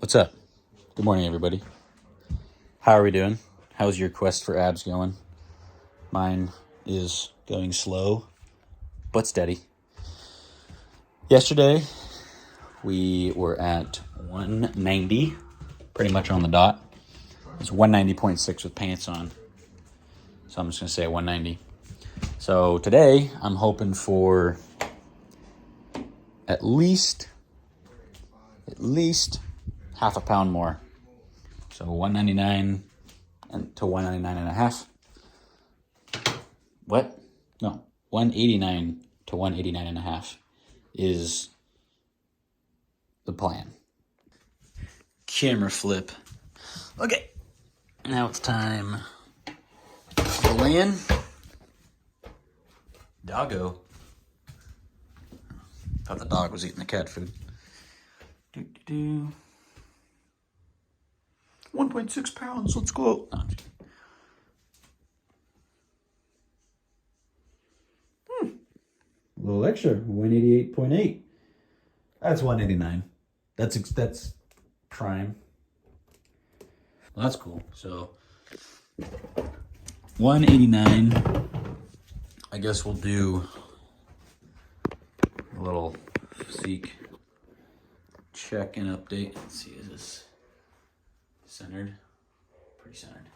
What's up? Good morning, everybody. How are we doing? How's your quest for abs going? Mine is going slow, but steady. Yesterday, we were at 190, pretty much on the dot. It's 190.6 with pants on. So I'm just going to say 190. So today, I'm hoping for at least half a pound more. So 199 to 199 and a half. What? No, 189 to 189 and a half is the plan. Camera flip. Okay, now it's time to land. Doggo. Thought the dog was eating the cat food. 1.6 pounds, let's go. No, a little extra, 188.8. That's 189. That's prime. Well, that's cool. So 189. I guess we'll do a little physique check and update. Let's see, is this centered? Pretty centered.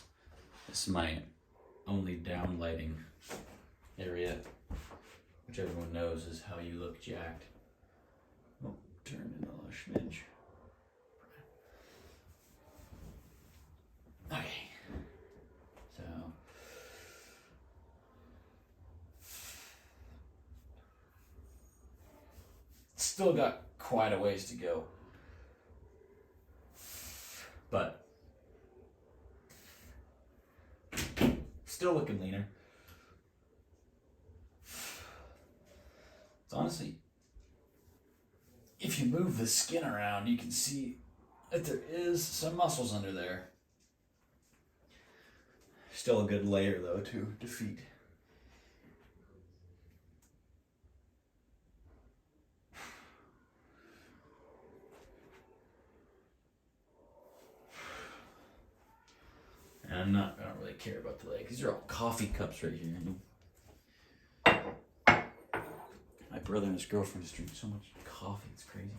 This is my only down lighting area, which everyone knows is how you look jacked. Oh, turn in a schmidge. Okay. So still got quite a ways to go. But still looking leaner. It's honestly, if you move the skin around, you can see that there is some muscles under there. Still a good layer though to defeat. And I don't really care about the legs. These are all coffee cups right here. My brother and his girlfriend just drink so much coffee, it's crazy.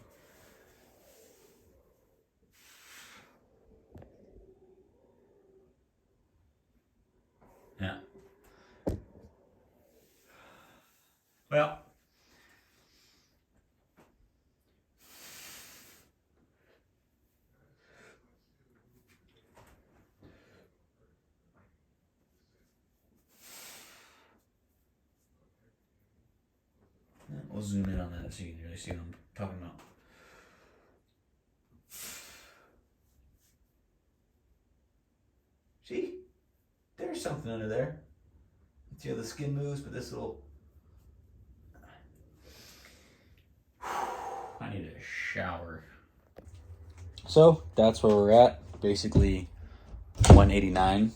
Yeah. Well, we'll zoom in on that so you can really see what I'm talking about. See? There's something under there. See how the skin moves, but this little... I need a shower. So, that's where we're at. Basically, 189.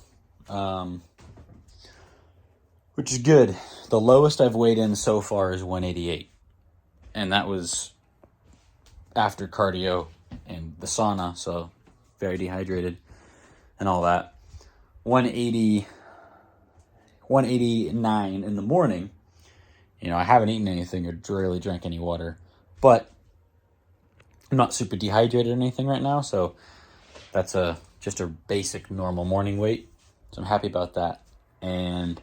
Which is good. The lowest I've weighed in so far is 188. And that was after cardio and the sauna, so very dehydrated and all that. 189 in the morning. You know, I haven't eaten anything or really drank any water, but I'm not super dehydrated or anything right now, so that's just a basic normal morning weight. So I'm happy about that. And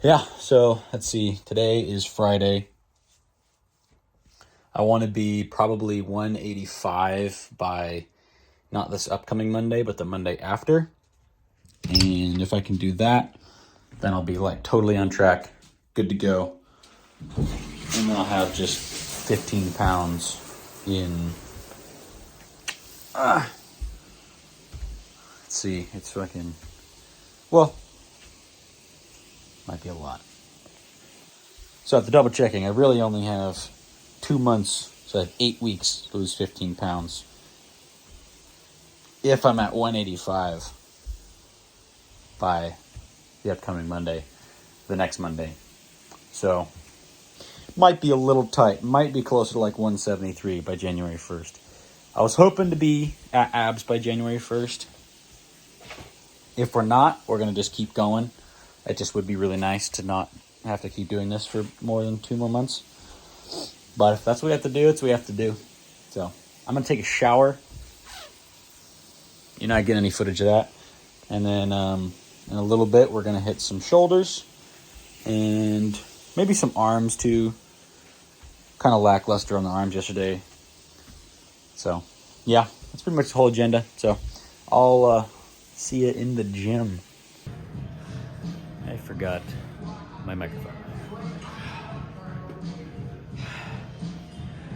yeah, so let's see. Today is Friday. I want to be probably 185 by not this upcoming Monday, but the Monday after. And if I can do that, then I'll be like totally on track, good to go. And then I'll have just 15 pounds in, let's see, it's fucking, well, might be a lot. So after double checking, I really only have 2 months, so I have 8 weeks to lose 15 pounds. If I'm at 185 by the upcoming Monday, the next Monday. So, might be a little tight. Might be closer to like 173 by January 1st. I was hoping to be at abs by January 1st. If we're not, we're going to just keep going. It just would be really nice to not have to keep doing this for more than 2 more months. But if that's what we have to do, it's what we have to do. So I'm going to take a shower. You're not getting any footage of that. And then in a little bit, we're going to hit some shoulders and maybe some arms too. Kind of lackluster on the arms yesterday. So yeah, that's pretty much the whole agenda. So I'll see you in the gym. I forgot my microphone.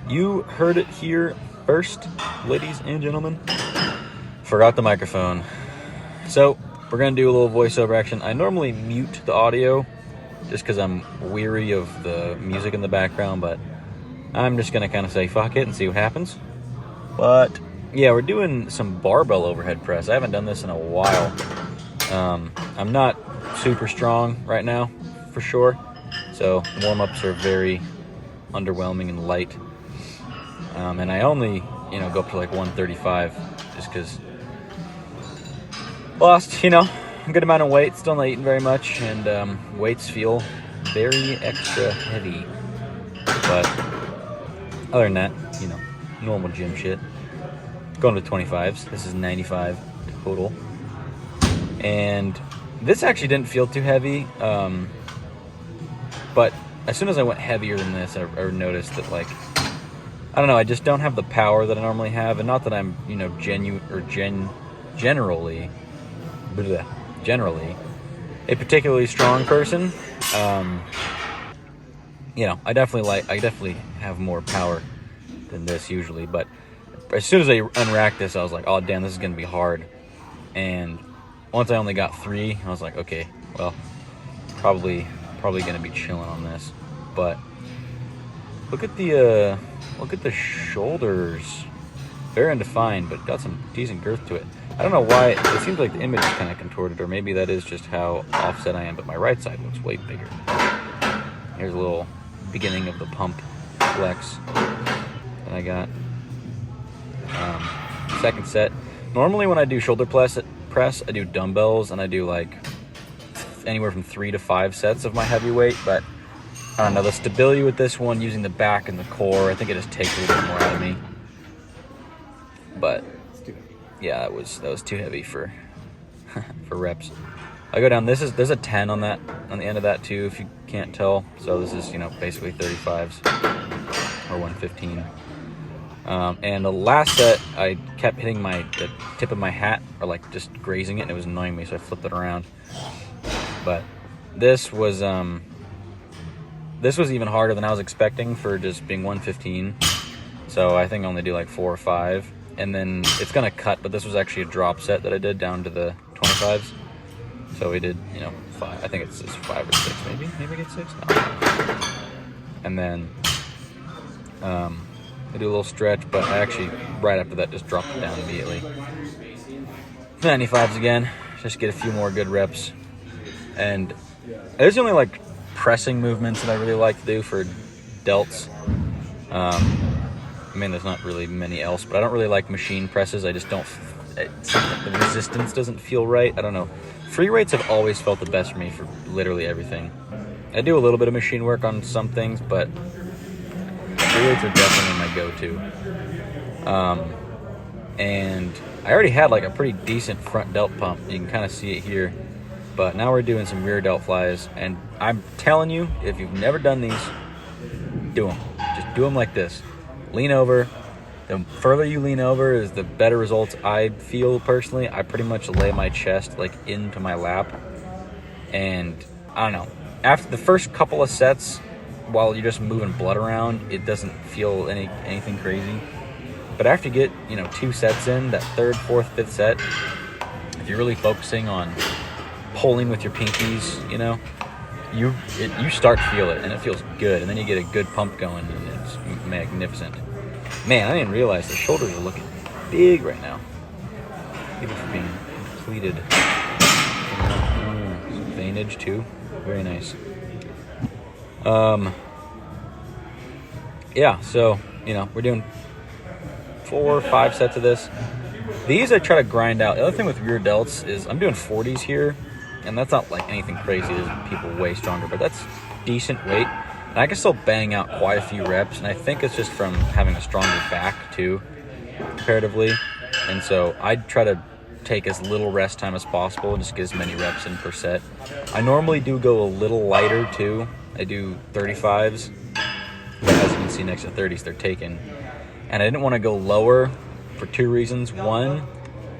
You heard it here first, ladies and gentlemen. Forgot the microphone. So we're gonna do a little voiceover action. I normally mute the audio just because I'm weary of the music in the background, but I'm just gonna kind of say fuck it and see what happens. But yeah, we're doing some barbell overhead press. I haven't done this in a while. I'm not super strong right now, for sure. So the warm-ups are very underwhelming and light. And I only, go up to like 135 just because lost, a good amount of weight, still not eating very much, and weights feel very extra heavy. But other than that, normal gym shit. Going to 25s. This is 95 total. And this actually didn't feel too heavy. But as soon as I went heavier than this, I noticed that, I don't know, I just don't have the power that I normally have. And not that I'm, generally a particularly strong person. I definitely have more power than this usually. But as soon as I unracked this, I was like, oh damn, this is gonna be hard. And once I only got 3, I was like, okay, well, probably gonna be chilling on this. But look at the shoulders. Very undefined, but got some decent girth to it. I don't know why, it seems like the image is kind of contorted, or maybe that is just how offset I am, but my right side looks way bigger. Here's a little beginning of the pump flex that I got. Second set. Normally when I do shoulder press, I do dumbbells, and I do anywhere from 3 to 5 sets of my heavy weight, but I don't know, the stability with this one, using the back and the core, I think it just takes a little bit more out of me. But yeah, that was too heavy for for reps. I go down, there's a 10 on the end of that too, if you can't tell. So this is, basically 35s or 115. And the last set, I kept hitting the tip of my hat, or just grazing it, and it was annoying me, so I flipped it around. But this was even harder than I was expecting for just being 115. So I think I only do 4 or 5, and then it's gonna cut. But this was actually a drop set that I did down to the 25s. So we did, 5. I think it's 5 or 6, maybe I get 6. No. And then I do a little stretch, but I actually right after that just dropped it down immediately. 95s again, just get a few more good reps. And there's only pressing movements that I really like to do for delts. There's not really many else, but I don't really like machine presses. I just don't, the resistance doesn't feel right. I don't know. Free weights have always felt the best for me for literally everything. I do a little bit of machine work on some things, but free weights are definitely my go-to. And I already had a pretty decent front delt pump. You can kind of see it here. But now we're doing some rear delt flies, and I'm telling you, if you've never done these, do them. Just do them like this. Lean over. The further you lean over is the better results I feel personally. I pretty much lay my chest into my lap. And I don't know. After the first couple of sets, while you're just moving blood around, it doesn't feel anything crazy. But after you get, 2 sets in, that 3rd, 4th, 5th set, if you're really focusing on pulling with your pinkies, you start to feel it, and it feels good, and then you get a good pump going, and it's magnificent. Man, I didn't realize the shoulders are looking big right now, even for being completed. Some veinage too, very nice. Yeah, so we're doing 4 or 5 sets of this. These I try to grind out. The other thing with rear delts is I'm doing 40s here, and that's not like anything crazy. There's people way stronger, but that's decent weight. And I can still bang out quite a few reps, and I think it's just from having a stronger back too, comparatively. And so I try to take as little rest time as possible and just get as many reps in per set. I normally do go a little lighter too. I do 35s, but as you can see next to 30s, they're taken. And I didn't want to go lower for 2 reasons. One,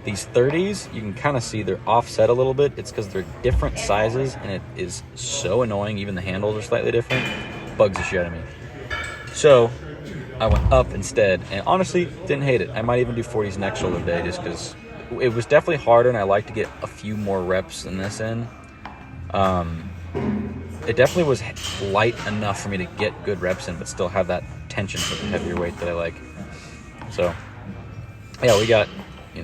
these 30s, you can kind of see they're offset a little bit. It's because they're different sizes, and it is so annoying. Even the handles are slightly different. Bugs the shit out of me. So I went up instead, and honestly, didn't hate it. I might even do 40s next shoulder day just because it was definitely harder, and I like to get a few more reps in this end. It definitely was light enough for me to get good reps in, but still have that tension for the heavier weight that I like. So yeah, we got,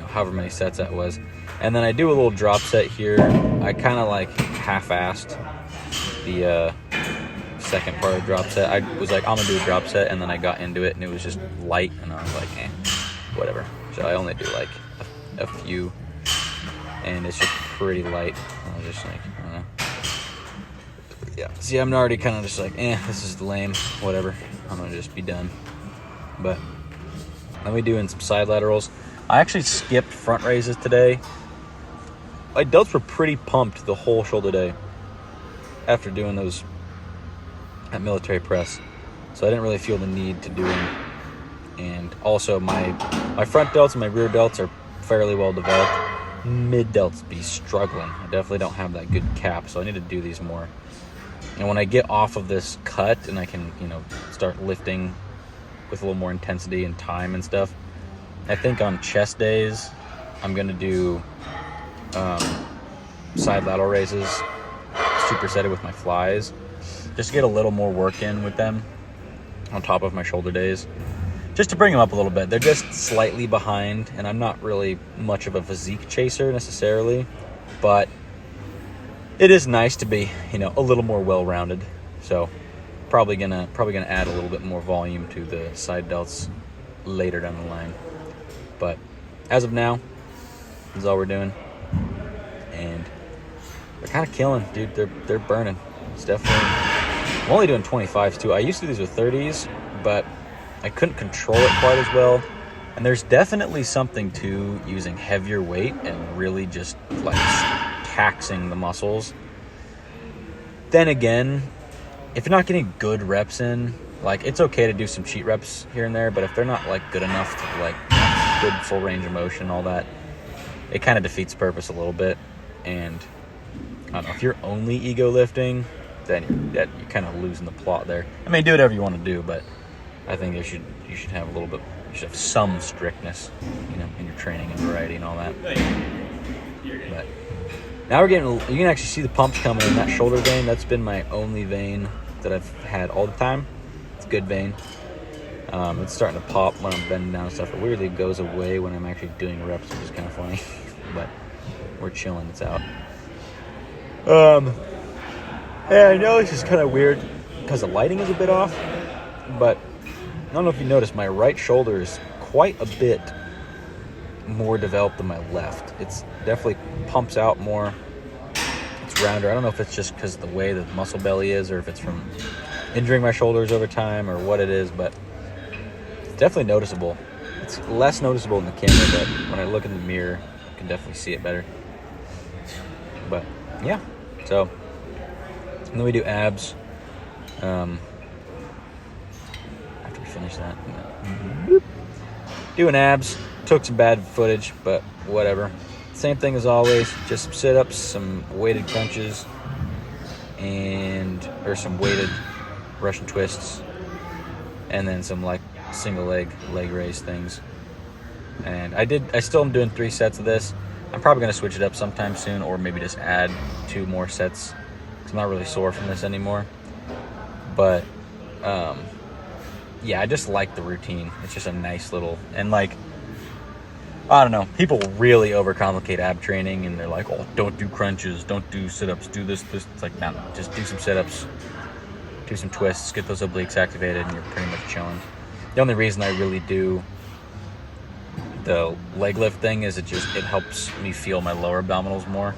however many sets that was. And then I do a little drop set here. I kind of like half-assed the second part of drop set. I was like, I'm gonna do a drop set, and then I got into it and it was just light, and I was like, whatever. So I only do like a few, and it's just pretty light. I was just like, I don't know. Yeah, see, I'm already kind of just like, this is lame, whatever. I'm gonna just be done. But then we doing some side laterals. I actually skipped front raises today. My delts were pretty pumped the whole shoulder day after doing those at military press, so I didn't really feel the need to do them. And also my front delts and my rear delts are fairly well developed. Mid delts be struggling. I definitely don't have that good cap, so I need to do these more. And when I get off of this cut and I can, start lifting with a little more intensity and time and stuff, I think on chest days, I'm going to do side lateral raises, supersetted with my flies, just to get a little more work in with them on top of my shoulder days, just to bring them up a little bit. They're just slightly behind, and I'm not really much of a physique chaser necessarily, but it is nice to be, a little more well-rounded. So probably gonna add a little bit more volume to the side delts later down the line. But as of now, this is all we're doing, and they're kind of killing, dude. They're burning. It's definitely. I'm only doing 25s too. I used to do these with 30s, but I couldn't control it quite as well. And there's definitely something to using heavier weight and really just like taxing the muscles. Then again, if you're not getting good reps in, like, it's okay to do some cheat reps here and there, but if they're not like good enough to like good full range of motion, all that, it kind of defeats the purpose a little bit. And I don't know, if you're only ego lifting, then you're kind of losing the plot there. I mean, do whatever you want to do, but I think you should have a little bit, you should have some strictness, in your training and variety and all that. But now you can actually see the pumps coming in that shoulder vein. That's been my only vein that I've had all the time. It's a good vein. It's starting to pop when I'm bending down and stuff. It weirdly goes away when I'm actually doing reps, which is kind of funny. But we're chilling. It's out. Yeah, I know this is kind of weird because the lighting is a bit off, but I don't know if you noticed, my right shoulder is quite a bit more developed than my left. It's definitely pumps out more. It's rounder. I don't know if it's just because the way the muscle belly is, or if it's from injuring my shoulders over time, or what it is, but it's definitely noticeable. It's less noticeable in the camera, but when I look in the mirror, I can definitely see it better. But yeah, so and then we do abs. After we finish that, doing abs. Took some bad footage, but whatever. Same thing as always, just some sit-ups, some weighted crunches, or some weighted Russian twists, and then some like single leg raise things. And I still am doing 3 sets of this. I'm probably gonna switch it up sometime soon, or maybe just add 2 more sets, because I'm not really sore from this anymore. But yeah, I just like the routine. It's just a nice little, and like, I don't know, people really overcomplicate ab training, and they're like, oh, don't do crunches, don't do sit-ups, do this. It's like, no, just do some sit-ups, do some twists, get those obliques activated, and you're pretty much chilling. The only reason I really do the leg lift thing is it helps me feel my lower abdominals more,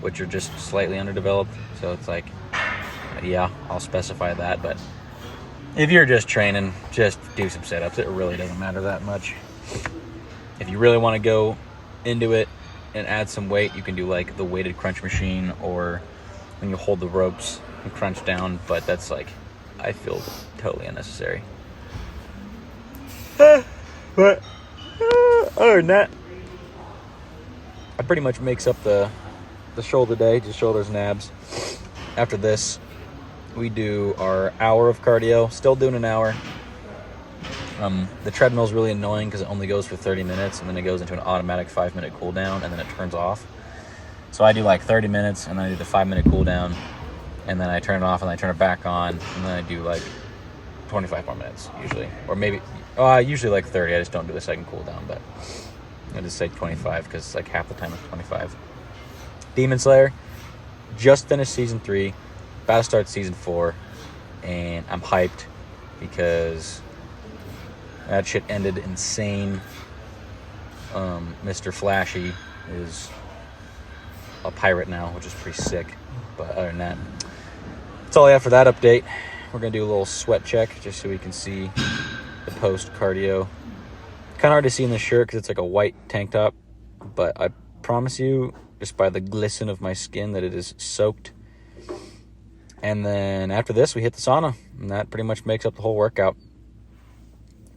which are just slightly underdeveloped. So it's like, yeah, I'll specify that. But if you're just training, just do some sit-ups. It really doesn't matter that much. If you really want to go into it and add some weight, you can do like the weighted crunch machine, or when you hold the ropes and crunch down. But that's like, I feel totally unnecessary. But other than that, that pretty much makes up the shoulder day, just shoulders and abs. After this, we do our hour of cardio. Still doing an hour. The treadmill's really annoying because it only goes for 30 minutes, and then it goes into an automatic 5-minute cool down, and then it turns off. So I do like 30 minutes, and then I do the 5-minute cool down, and then I turn it off, and then I turn it back on, and then I do like 25 more minutes usually, or maybe usually like 30. I just don't do the second cool down, but I just say 25 because like half the time it's 25. Demon Slayer just finished season 3, about to start season 4, and I'm hyped because that shit ended insane. Mr. Flashy is a pirate now, which is pretty sick. But other than that, that's all I have for that update. We're going to do a little sweat check just so we can see the post-cardio. Kind of hard to see in the shirt because it's like a white tank top. But I promise you, just by the glisten of my skin, that it is soaked. And then after this, we hit the sauna. And that pretty much makes up the whole workout.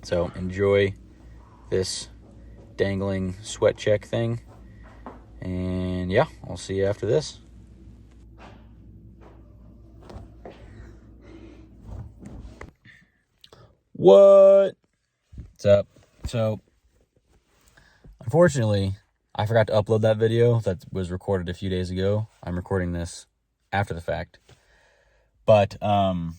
So enjoy this dangling sweat check thing. And yeah, I'll see you after this. What's up? So, unfortunately, I forgot to upload that video that was recorded a few days ago. I'm recording this after the fact. But, I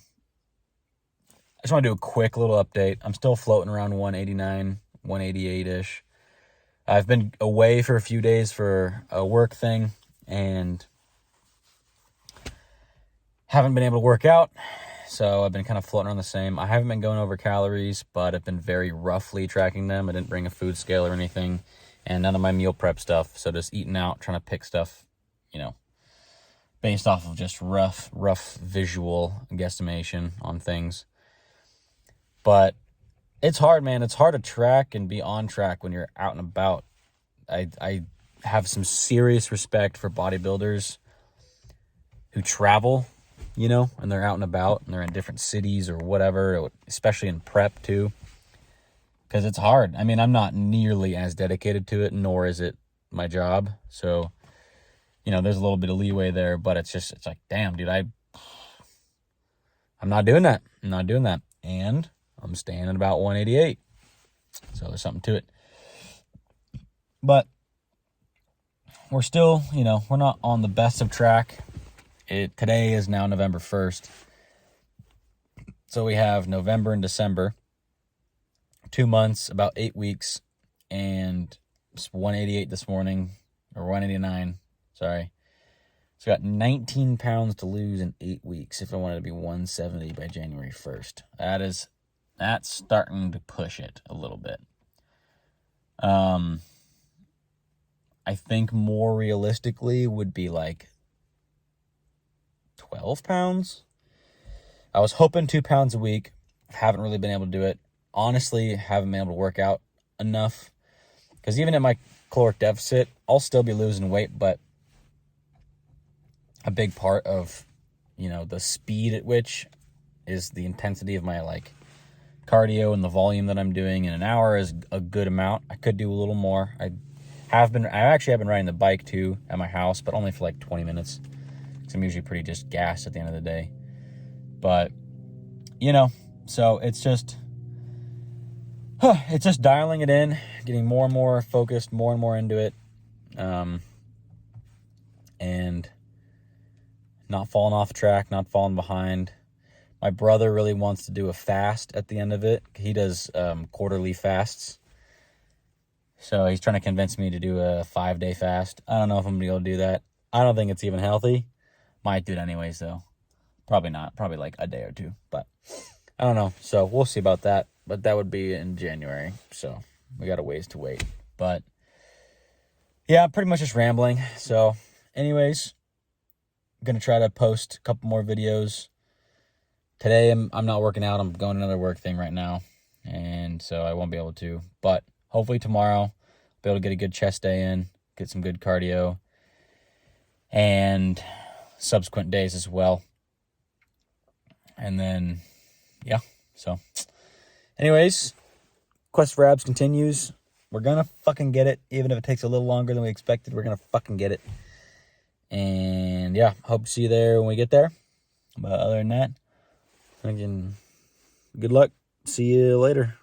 just want to do a quick little update. I'm still floating around 189, 188-ish. I've been away for a few days for a work thing and haven't been able to work out. So I've been kind of floating around the same. I haven't been going over calories, but I've been very roughly tracking them. I didn't bring a food scale or anything, and none of my meal prep stuff. So just eating out, trying to pick stuff, based off of just rough visual guesstimation on things. But it's hard, man. It's hard to track and be on track when you're out and about. I have some serious respect for bodybuilders who travel, and they're out and about, and they're in different cities or whatever, especially in prep too, because it's hard. I mean, I'm not nearly as dedicated to it, nor is it my job. So, there's a little bit of leeway there, but it's like, damn, dude, I'm not doing that. I'm not doing that. And I'm staying at about 188. So there's something to it. But we're still, we're not on the best of track. Today is now November 1st. So we have November and December. 2 months, about 8 weeks. And it's 188 this morning. Or 189. Sorry. So I got 19 pounds to lose in 8 weeks if I wanted to be 170 by January 1st. That's starting to push it a little bit. I think more realistically would be like 12 pounds. I was hoping 2 pounds a week. Haven't really been able to do it. Honestly, haven't been able to work out enough. Because even at my caloric deficit, I'll still be losing weight, but a big part of, the speed at which is the intensity of my, cardio and the volume that I'm doing in an hour is a good amount. I could do a little more. I actually have been riding the bike too at my house, but only for 20 minutes. Because I'm usually pretty just gassed at the end of the day. But, so it's just dialing it in, getting more and more focused, more and more into it. And not falling off track, not falling behind. My brother really wants to do a fast at the end of it. He does quarterly fasts. So he's trying to convince me to do a 5-day fast. I don't know if I'm going to be able to do that. I don't think it's even healthy. Might do it anyways, though. Probably not. Probably a day or two. But I don't know. So we'll see about that. But that would be in January. So we got a ways to wait. But yeah, I'm pretty much just rambling. So anyways, I'm going to try to post a couple more videos. Today I'm not working out. I'm going to another work thing right now. And so I won't be able to. But hopefully tomorrow I'll be able to get a good chest day in, get some good cardio, and subsequent days as well. And then, yeah. So anyways, quest for abs continues. We're going to fucking get it. Even if it takes a little longer than we expected, we're going to fucking get it. And yeah, hope to see you there when we get there. But other than that, again, good luck. See you later.